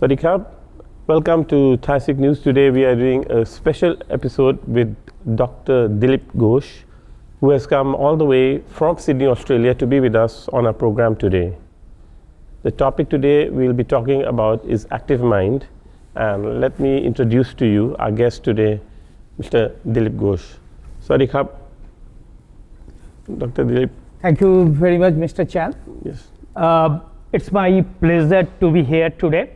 Sawasdee krab. Welcome to Thai News. Today we are doing a special episode with Dr. Dilip Ghosh, who has come all the way from Sydney, Australia to be with us on our program today. The topic today we'll be talking about is Actifmind, and let me introduce to you our guest today, Mr. Dilip Ghosh. Sawasdee krab. Dr. Dilip. Thank you very much, Mr. Chan. Yes. It's my pleasure to be here today.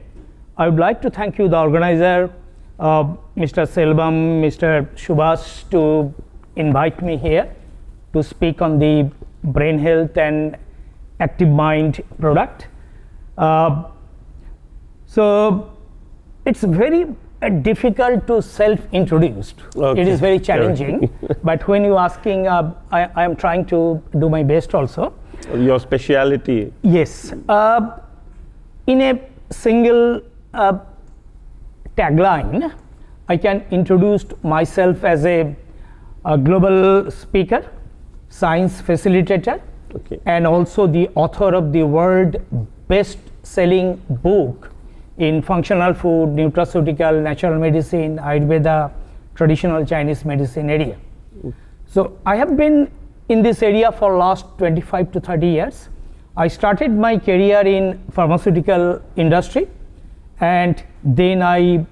I would like to thank you, the organizer, Mr. Selvam, Mr. Shubhas, to invite me here to speak on the brain health and Actifmind product. So it's very difficult to self-introduce. Okay. It is very challenging, but when you're asking, I am trying to do my best also. Your speciality. Yes. In a single tagline, I can introduce myself as a global speaker, science facilitator, Okay. and also the author of the world best-selling book in functional food, nutraceutical, natural medicine, Ayurveda, traditional Chinese medicine area. So I have been in this area for last 25 to 30 years. I started my career in pharmaceutical industry, and then I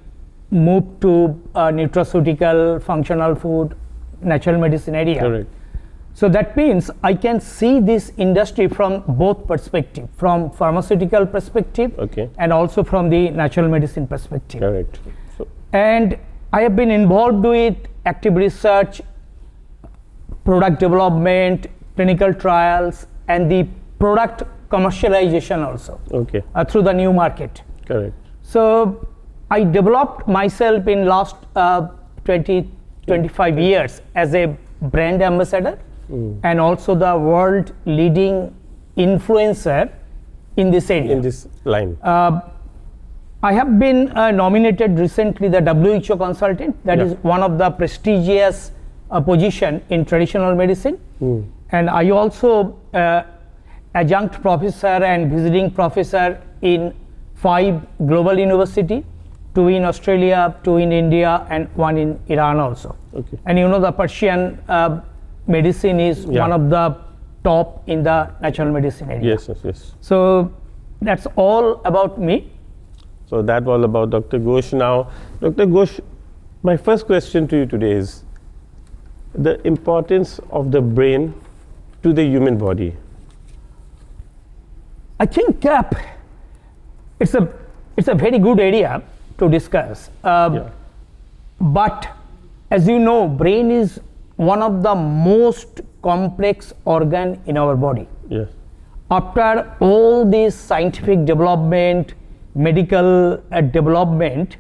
moved to nutraceutical, functional food, natural medicine area. Correct. So that means I can see this industry from both perspectives, from pharmaceutical perspective, Okay. and also from the natural medicine perspective. Correct. So, And I have been involved with active research, product development, clinical trials, and the product commercialization also okay. through the new market. Correct. So I developed myself in last 25 years as a brand ambassador and also the world leading influencer in this area. In this line. I have been nominated recently the WHO consultant. That Yeah. is one of the prestigious position in traditional medicine. And I also adjunct professor and visiting professor in 5 global university, 2 in Australia, 2 in India, and 1 in Iran also. Okay. And you know the Persian medicine is Yeah. one of the top in the natural medicine area. Yes, yes, yes. So that's all about me. So that was about Dr. Ghosh. Now, Dr. Ghosh, my first question to you today is the importance of the brain to the human body. I think it's a very good area to discuss. Yeah. But as you know, brain is one of the most complex organ in our body. Yes. After all this scientific development, medical development,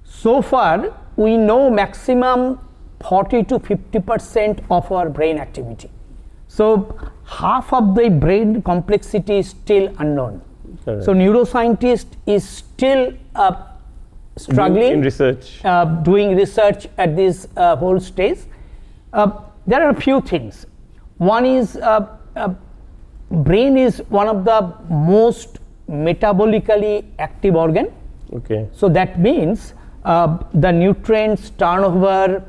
so far we know maximum 40 to 50% of our brain activity. So half of the brain complexity is still unknown. Correct. So neuroscientist is still struggling in research. doing research at this whole stage. There are a few things. One is brain is one of the most metabolically active organ. Okay. So that means the nutrients turnover,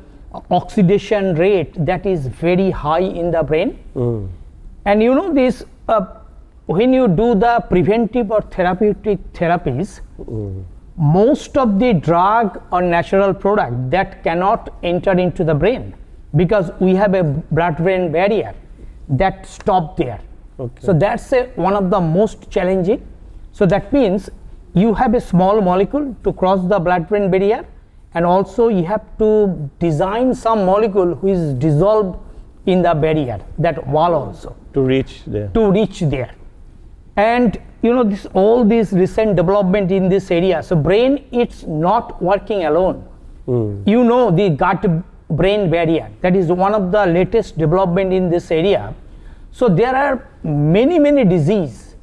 oxidation rate, that is very high in the brain. And you know this, when you do the preventive or therapeutic therapies, most of the drug or natural product that cannot enter into the brain because we have a blood-brain barrier that stop there. Okay. So that's one of the most challenging. So that means you have a small molecule to cross the blood-brain barrier, and also you have to design some molecule which is dissolved in the barrier, that wall also. To reach there. To reach there. And you know all this recent development in this area. So brain, it's not working alone. You know the gut-brain barrier. That is one of the latest development in this area. So there are many diseases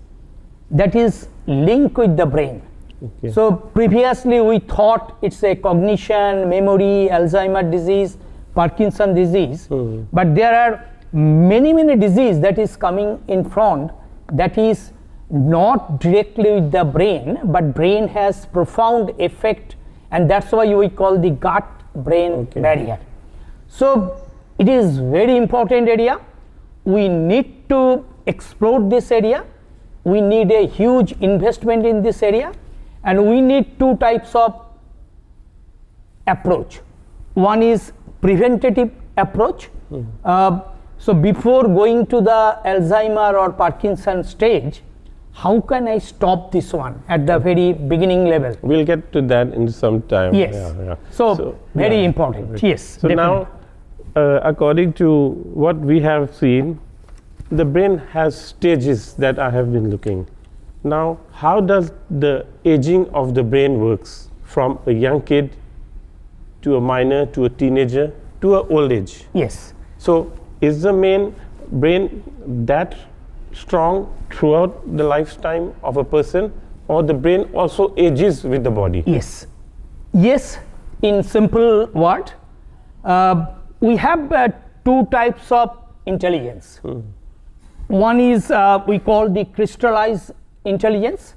that is linked with the brain. Okay. So previously we thought it's a cognition, memory, Alzheimer's disease, Parkinson disease, but there are many diseases that is coming in front, that is not directly with the brain, but brain has profound effect, and that's why we call the gut-brain barrier. So it is very important area. We need to explore this area. We need a huge investment in this area, and we need two types of approach. One is preventative approach. So before going to the Alzheimer or Parkinson stage, how can I stop this one at the very beginning level? We'll get to that in some time. Yes. So very important. Right. Yes. So definitely. Now, according to what we have seen, the brain has stages that I have been looking. Now, how does the aging of the brain works from a young kid to a minor to a teenager to an old age? Yes. So is the main brain that strong throughout the lifetime of a person, or the brain also ages with the body? Yes. Yes, in simple word, we have two types of intelligence. One is we call the crystallized intelligence,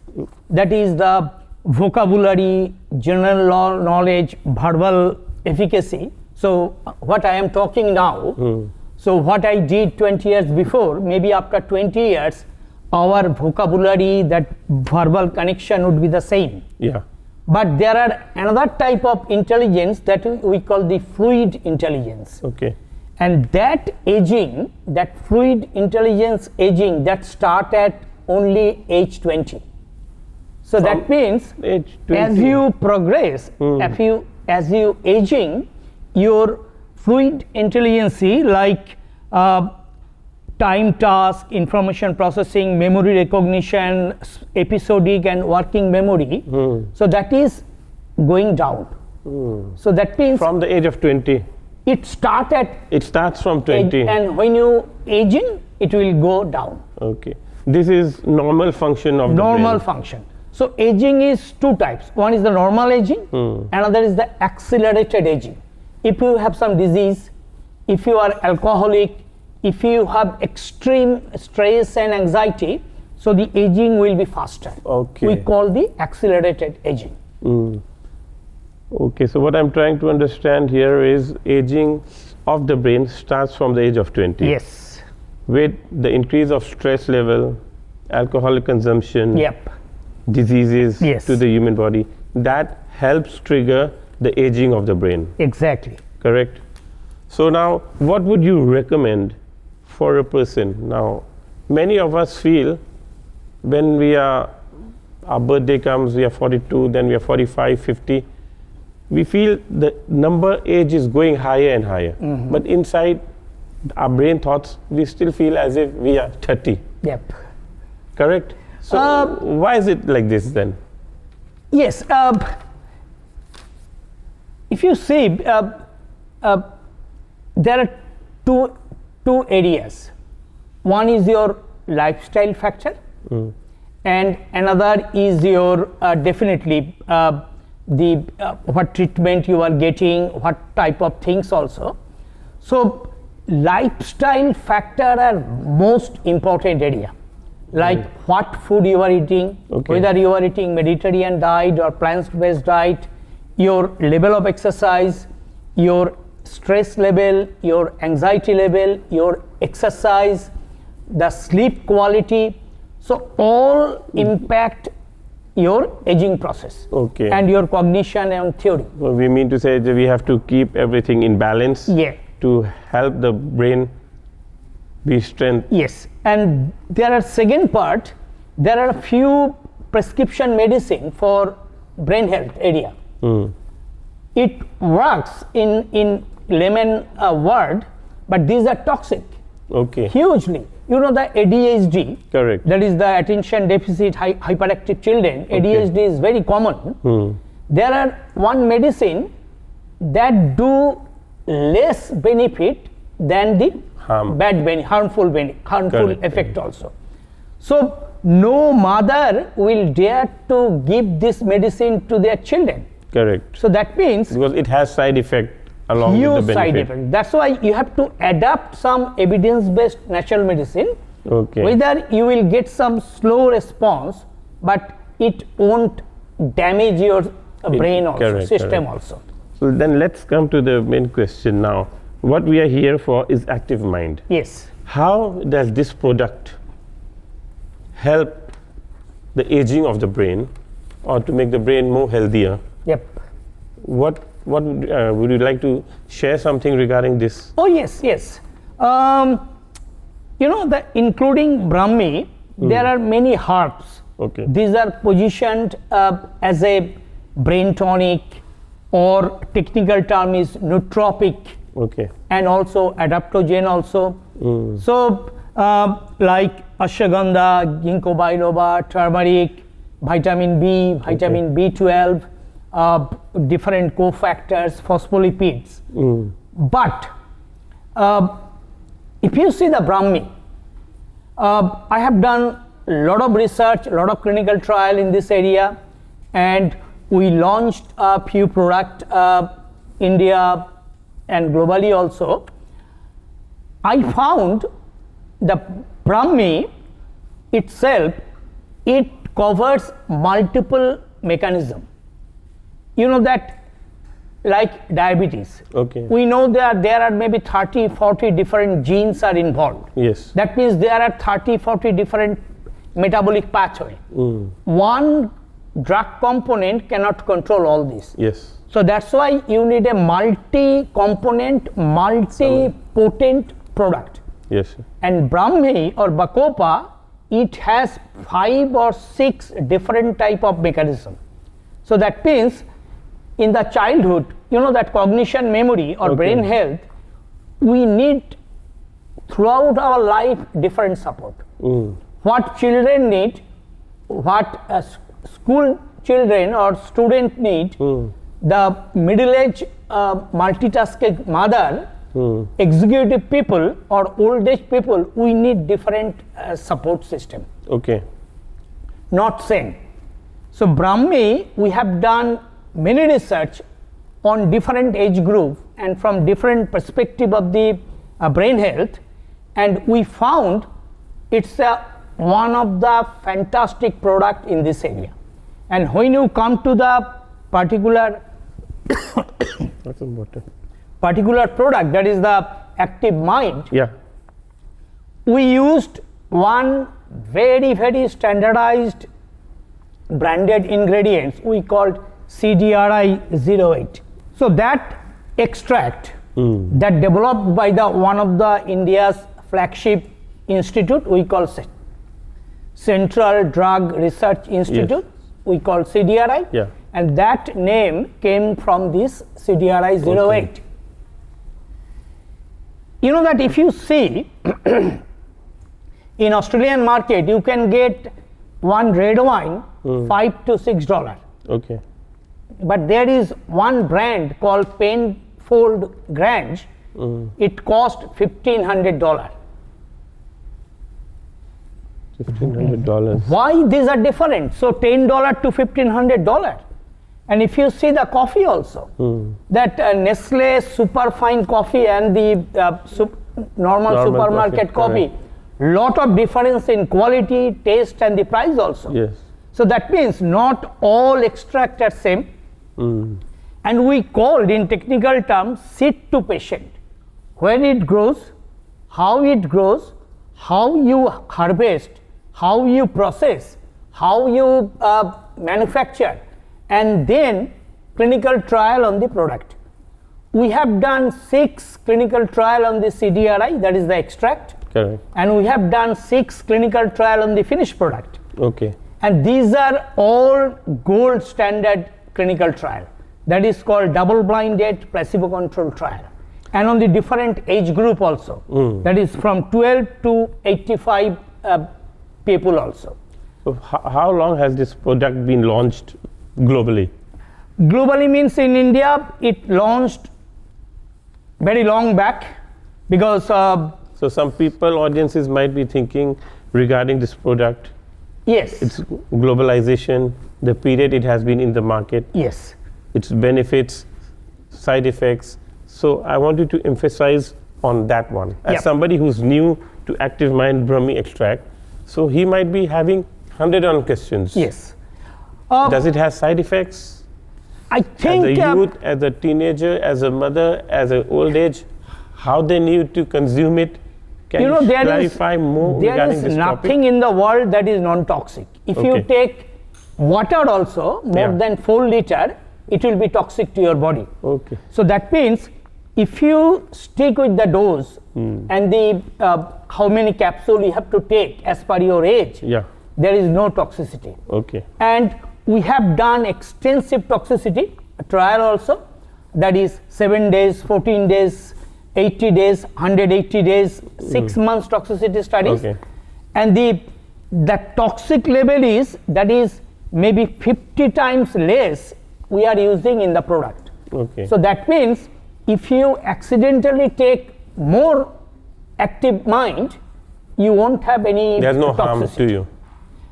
that is the vocabulary, general knowledge, verbal efficacy. So what I am talking now, so what I did 20 years before, maybe after 20 years, our vocabulary, that verbal connection would be the same. Yeah. But there are another type of intelligence that we call the fluid intelligence. Okay. And that aging, that fluid intelligence aging, that start at only age 20. So from that means age 20. As you progress, as you aging, your fluid intelligence like time task, information processing, memory recognition, episodic and working memory, so that is going down. So that means from the age of 20. It starts from 20. And when you aging, it will go down. Okay. This is normal function of the brain. Normal function. So aging is two types. One is the normal aging, another is the accelerated aging. If you have some disease, if you are alcoholic, if you have extreme stress and anxiety, so the aging will be faster. Okay. We call the accelerated aging. Okay, so what I'm trying to understand here is aging of the brain starts from the age of 20. Yes. With the increase of stress level, alcohol consumption, diseases to the human body, that helps trigger the aging of the brain. Exactly. Correct? So now, what would you recommend for a person? Now, many of us feel when our birthday comes, we are 42, then we are 45, 50, we feel the number age is going higher and higher. But inside our brain thoughts, we still feel as if we are 30. Yep. Correct? So why is it like this then? Yes. If you see, there are two areas. One is your lifestyle factor, and another is your definitely the what treatment you are getting, what type of things also. So lifestyle factor are most important area, like what food you are eating, whether you are eating Mediterranean diet or plant-based diet, your level of exercise, your stress level, your anxiety level, your exercise, the sleep quality. So all impact your aging process and your cognition and theory. So we mean to say that we have to keep everything in balance to help the brain be strength. Yes, and there are second part, there are a few prescription medicine for brain health area. It works in layman word, but these are toxic. Hugely. You know the ADHD, correct, that is the attention deficit hyperactive children, ADHD is very common. There are one medicine that do less benefit than the harmful effect also. So no mother will dare to give this medicine to their children. Correct. So that means because it has side effect along with the benefit. Side effect. That's why you have to adapt some evidence-based natural medicine Okay. Whether you will get some slow response, but it won't damage your brain also, correct, system correct. also. So then let's come to the main question now. What we are here for is Actifmind. Yes. How does this product help the aging of the brain or to make the brain more healthier? Yep. What would you like to share something regarding this? Oh yes, yes. You know, including Brahmi, there are many herbs. Okay. These are positioned as a brain tonic, or technical term is nootropic, Okay. and also adaptogen also. So like ashwagandha, ginkgo biloba, turmeric, vitamin B, vitamin B12, different cofactors, phospholipids. But if you see the Brahmi, I have done a lot of research, a lot of clinical trial in this area, and we launched a few products, India and globally also. I found the Brahmi itself, it covers multiple mechanisms. You know that, like diabetes. Okay. We know that there are maybe 30, 40 different genes are involved. Yes. That means there are 30, 40 different metabolic pathways. One drug component cannot control all this. Yes. So that's why you need a multi-component, multi-potent product. Yes. And Brahmi or Bacopa, it has 5 or 6 different type of mechanism. So that means in the childhood, you know that cognition, memory or brain health, we need throughout our life different support. What children need, what school children or student need, the middle-aged multitasking mother, executive people or old age people, we need different support system. Okay. Not same. So Brahmi, we have done many research on different age group and from different perspective of the brain health, and we found it's one of the fantastic product in this area. And when you come to the particular That's important. particular product, that is the Actifmind, Yeah. we used one very, very standardized branded ingredients we called CDRI 08. So that extract that developed by the one of the India's flagship institute, we call Central Drug Research Institute, we call CDRI, Yeah. and that name came from this CDRI 08. You know that if you see in Australian market, you can get one red wine $5 to $6. Okay. But there is one brand called Penfold Grange. It cost $1,500. $1,500. Why these are different? So $10 to $1,500. And if you see the coffee also, that Nestle superfine coffee and the normal supermarket coffee, lot of difference in quality, taste, and the price also. Yes. So that means not all extract are same. And we called in technical terms seed to patient. When it grows, how you harvest, how you process, how you manufacture, and then clinical trial on the product. We have done 6 clinical trial on the CDRI, that is the extract. Correct. And we have done 6 clinical trial on the finished product. Okay. And these are all gold standard clinical trial. That is called double-blinded placebo-controlled trial. And on the different age group also. That is from 12 to 85 people also. So how long has this product been launched globally? Globally means in India, it launched very long back because So some people, audiences might be thinking regarding this product, yes, its globalization, the period it has been in the market, yes, its benefits, side effects. So I want you to emphasize on that one. As Yep. somebody who's new to Actifmind Brahmi extract. So he might be having 100 questions. Yes. Does it have side effects? I think as a youth, as a teenager, as a mother, as an old age, how they need to consume it? Can you clarify more regarding this topic? There is nothing in the world that is non-toxic. If you take water also, more than 4 liters, it will be toxic to your body. Okay. So that means if you stick with the dose and the how many capsules you have to take as per your age, there is no toxicity. Okay. And we have done extensive toxicity trial also, that is 7 days, 14 days, 80 days, 180 days, 6 months toxicity studies. Okay. And the toxic level is, that is maybe 50 times less we are using in the product. Okay. So that means if you accidentally take more Actifmind, you won't have any There's no toxicity. harm to you.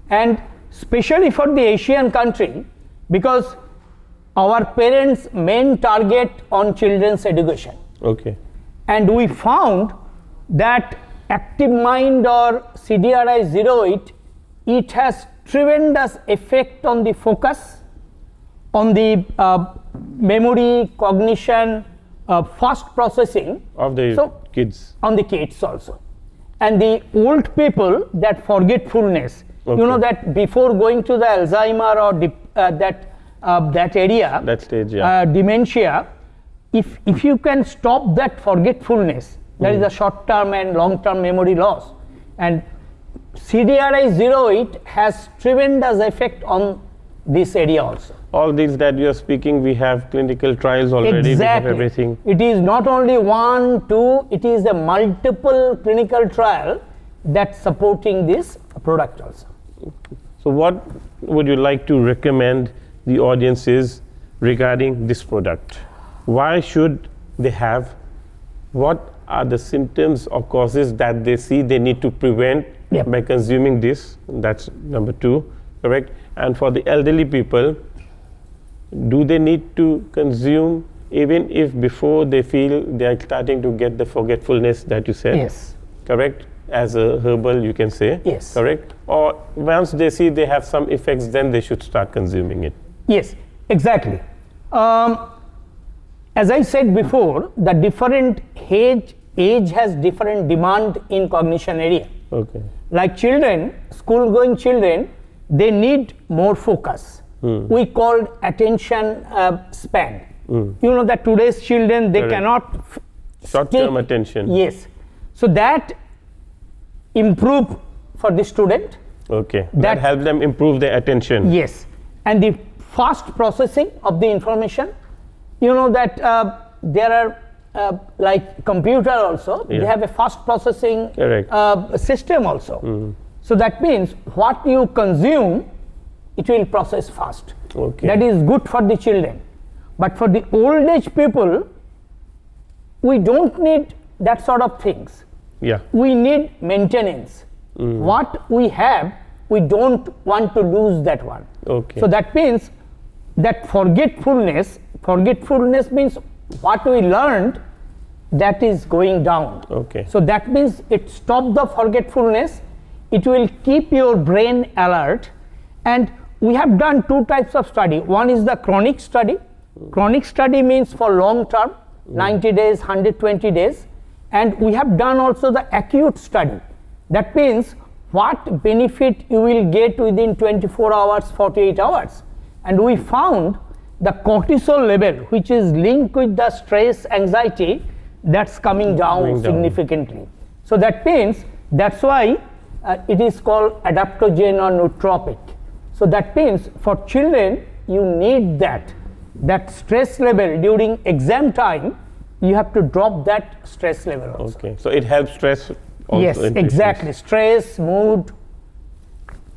And especially for the Asian country, because our parents' main target on children's education. Okay. And we found that Actifmind or CDRI-08, it has tremendous effect on the focus, on the memory, cognition, fast processing of the kids. On the kids also. And the old people, that forgetfulness, you know that before going to the Alzheimer or that area, that stage, dementia, if you can stop that forgetfulness, that is a short-term and long-term memory loss. And CDRI-08 has tremendous effect on this area also. All these that you are speaking, we have clinical trials already. Exactly. We have everything. It is not only 1, 2, it is a multiple clinical trial that's supporting this product also. So what would you like to recommend the audiences regarding this product? Why should they have? What are the symptoms or causes that they see they need to prevent by consuming this? That's number 2, correct? And for the elderly people, do they need to consume even if before they feel they are starting to get the forgetfulness that you said? Yes. Correct? As a herbal, you can say. Yes. Correct? Or once they see they have some effects, then they should start consuming it. Yes, exactly. As I said before, the different age has different demand in cognition area. Okay. Like children, school-going children, they need more focus. We called attention span. You know that today's children, they cannot short-term attention. Yes. So that improve for the student. Okay. That help them improve their attention. Yes. And the fast processing of the information. You know that there are like computer also, they have a fast processing system also. So that means what you consume, it will process fast. Okay. That is good for the children. But for the old age people, we don't need that sort of things. Yeah. We need maintenance. What we have, we don't want to lose that one. Okay. So that means that forgetfulness means what we learned, that is going down. Okay. So that means it stops the forgetfulness, it will keep your brain alert. And we have done 2 types of study. One is the chronic study. Chronic study means for long term, 90 days, 120 days. And we have done also the acute study. That means what benefit you will get within 24 hours, 48 hours. And we found the cortisol level, which is linked with the stress, anxiety, that's coming down significantly. So that means, that's why it is called adaptogen or nootropic. So that means for children, you need that stress level during exam time, you have to drop that stress level also. Okay, so it helps stress also. Yes, exactly. Stress, mood,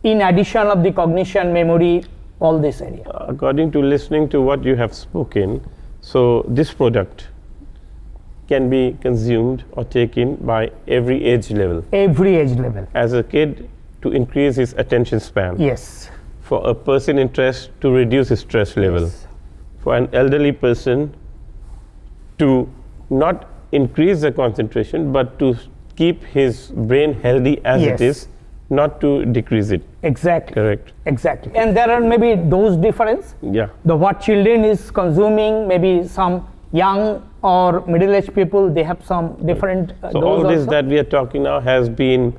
in addition of the cognition, memory, all this area. According to listening to what you have spoken, so this product can be consumed or taken by every age level. Every age level. As a kid, to increase his attention span. Yes. For a person in stress, to reduce his stress level. Yes. For an elderly person, to not increase the concentration, but to keep his brain healthy as Yes. it is, not to decrease it. Exactly. Correct. Exactly. And there are maybe those difference. Yeah. The what children is consuming, maybe some young or middle-aged people, they have some different So dose all this also. that we are talking now has been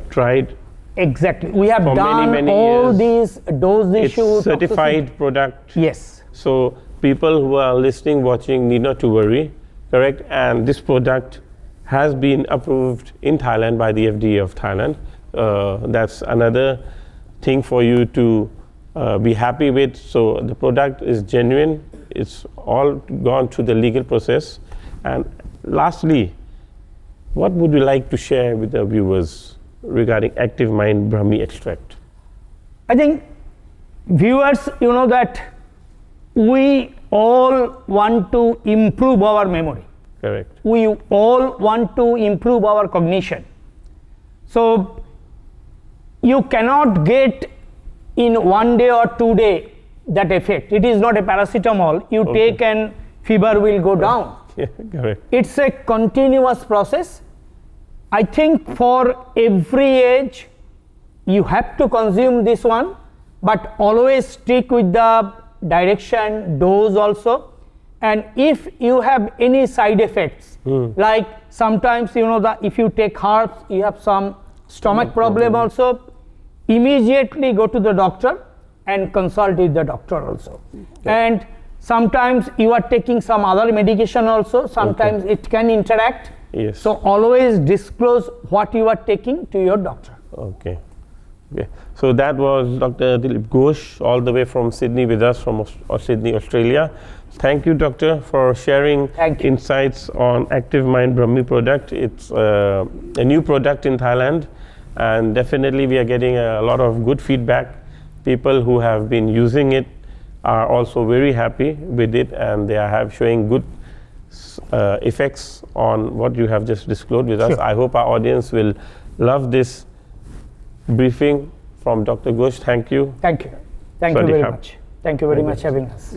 tried. Exactly. We have for done many all years. these dose issue. It's certified product. Yes. So people who are listening, watching need not to worry, correct? And this product has been approved in Thailand by the FDA of Thailand. That's another thing for you to be happy with. So the product is genuine. It's all gone through the legal process. And lastly, what would you like to share with the viewers regarding Actifmind Brahmi extract? I think viewers, you know that we all want to improve our memory. Correct. We all want to improve our cognition. So you cannot get in 1 day or 2 day that effect. It is not a paracetamol. You take and fever will go down. Yeah, correct. It's a continuous process. I think for every age you have to consume this one, but always stick with the direction, dose also. And if you have any side effects, like sometimes you know that if you take herbs, you have some stomach problem also, immediately go to the doctor and consult with the doctor also. And sometimes you are taking some other medication also, sometimes it can interact. Yes. So always disclose what you are taking to your doctor. Okay. Okay. So that was Dr. Dilip Ghosh, all the way from Sydney with us, from Sydney, Australia. Thank you, doctor, for sharing Thank you. insights on Actifmind Brahmi product. It's a new product in Thailand, and definitely we are getting a lot of good feedback. People who have been using it are also very happy with it, and they are showing good effects on what you have just disclosed with us. Sure. I hope our audience will love this briefing from Dr. Ghosh. Thank you. Thank you. Thank you Sawasdee very krab. much. Thank you very much having us.